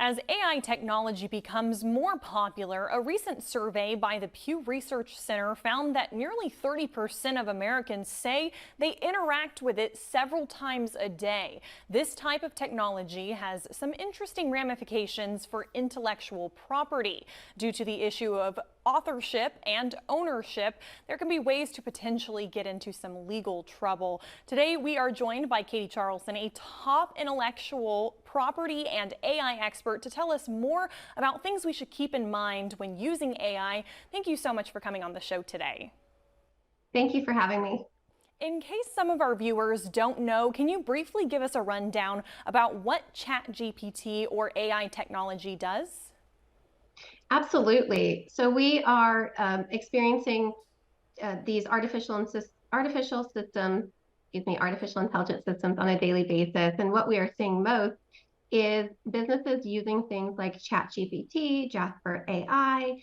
As AI technology becomes more popular, a recent survey by the Pew Research Center found that nearly 30% of Americans say they interact with it several times a day. This type of technology has some interesting ramifications for intellectual property. Due to the issue of authorship and ownership, there can be ways to potentially get into some legal trouble. Today, we are joined by Katie Charleston, a top intellectual property and AI expert, to tell us more about things we should keep in mind when using AI. Thank you so much for coming on the show today. Thank you for having me. In case some of our viewers don't know, can you briefly give us a rundown about what ChatGPT or AI technology does? Absolutely. So we are experiencing these artificial intelligence systems on a daily basis. And what we are seeing most is businesses using things like ChatGPT, Jasper AI,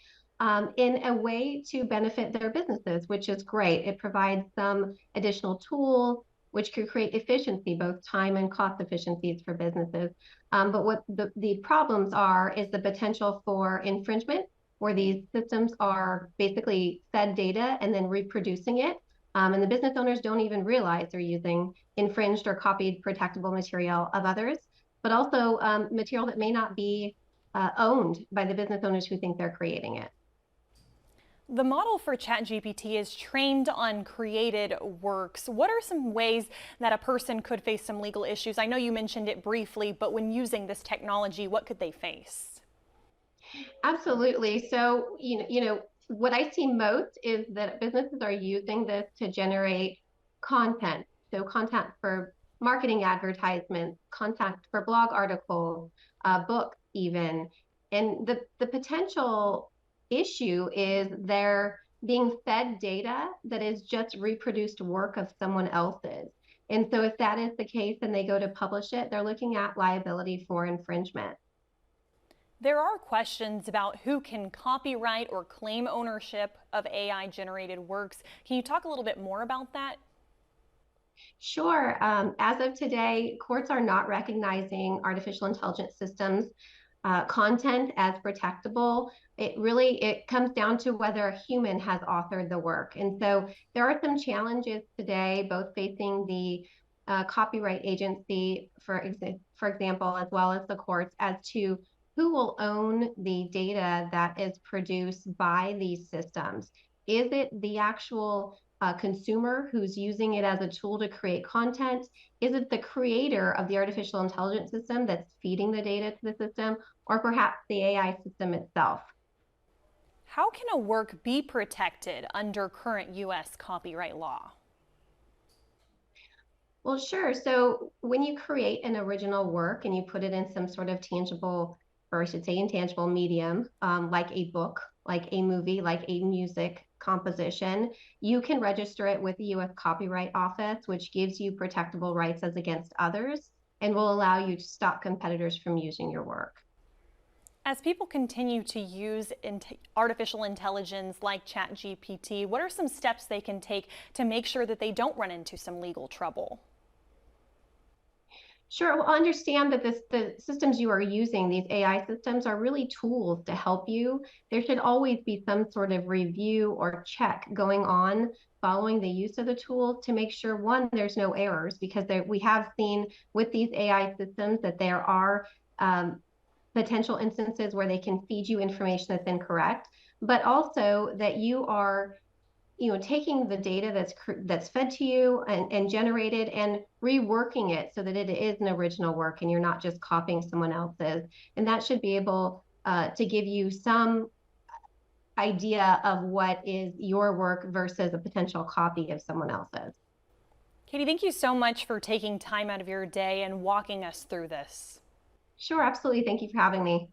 in a way to benefit their businesses, which is great. It provides some additional tools which could create efficiency, both time and cost efficiencies for businesses. But what the problems are is the potential for infringement, where these systems are basically fed data and then reproducing it. And the business owners don't even realize they're using infringed or copied protectable material of others, but also material that may not be owned by the business owners who think they're creating it. The model for ChatGPT is trained on created works. What are some ways that a person could face some legal issues? I know you mentioned it briefly, but when using this technology, what could they face? Absolutely. So, what I see most is that businesses are using this to generate content. So, content for marketing advertisements, content for blog articles, books, even. And the potential issue is they're being fed data that is just reproduced work of someone else's. And so, if that is the case and they go to publish it, they're looking at liability for infringement. There are questions about who can copyright or claim ownership of AI generated works. Can you talk a little bit more about that? Sure. As of today, courts are not recognizing artificial intelligence systems content as protectable. It comes down to whether a human has authored the work. And so there are some challenges today, both facing the copyright agency, for example, as well as the courts, as to who will own the data that is produced by these systems. Is it the actual consumer who's using it as a tool to create content? Is it the creator of the artificial intelligence system that's feeding the data to the system, or perhaps the AI system itself? How can a work be protected under current U.S. copyright law? Well, sure. So when you create an original work and you put it in some sort of tangible, or I should say intangible medium, like a book, like a movie, like a music composition, you can register it with the U.S. Copyright Office, which gives you protectable rights as against others and will allow you to stop competitors from using your work. As people continue to use artificial intelligence like ChatGPT, what are some steps they can take to make sure that they don't run into some legal trouble? Sure. Well, understand that the systems you are using, these AI systems, are really tools to help you. There should always be some sort of review or check going on following the use of the tools to make sure, one, there's no errors, because we have seen with these AI systems that there are potential instances where they can feed you information that's incorrect, but also that you are taking the data that's fed to you and generated and reworking it so that it is an original work and you're not just copying someone else's. And that should be able to give you some idea of what is your work versus a potential copy of someone else's. Katie, thank you so much for taking time out of your day and walking us through this. Sure, absolutely. Thank you for having me.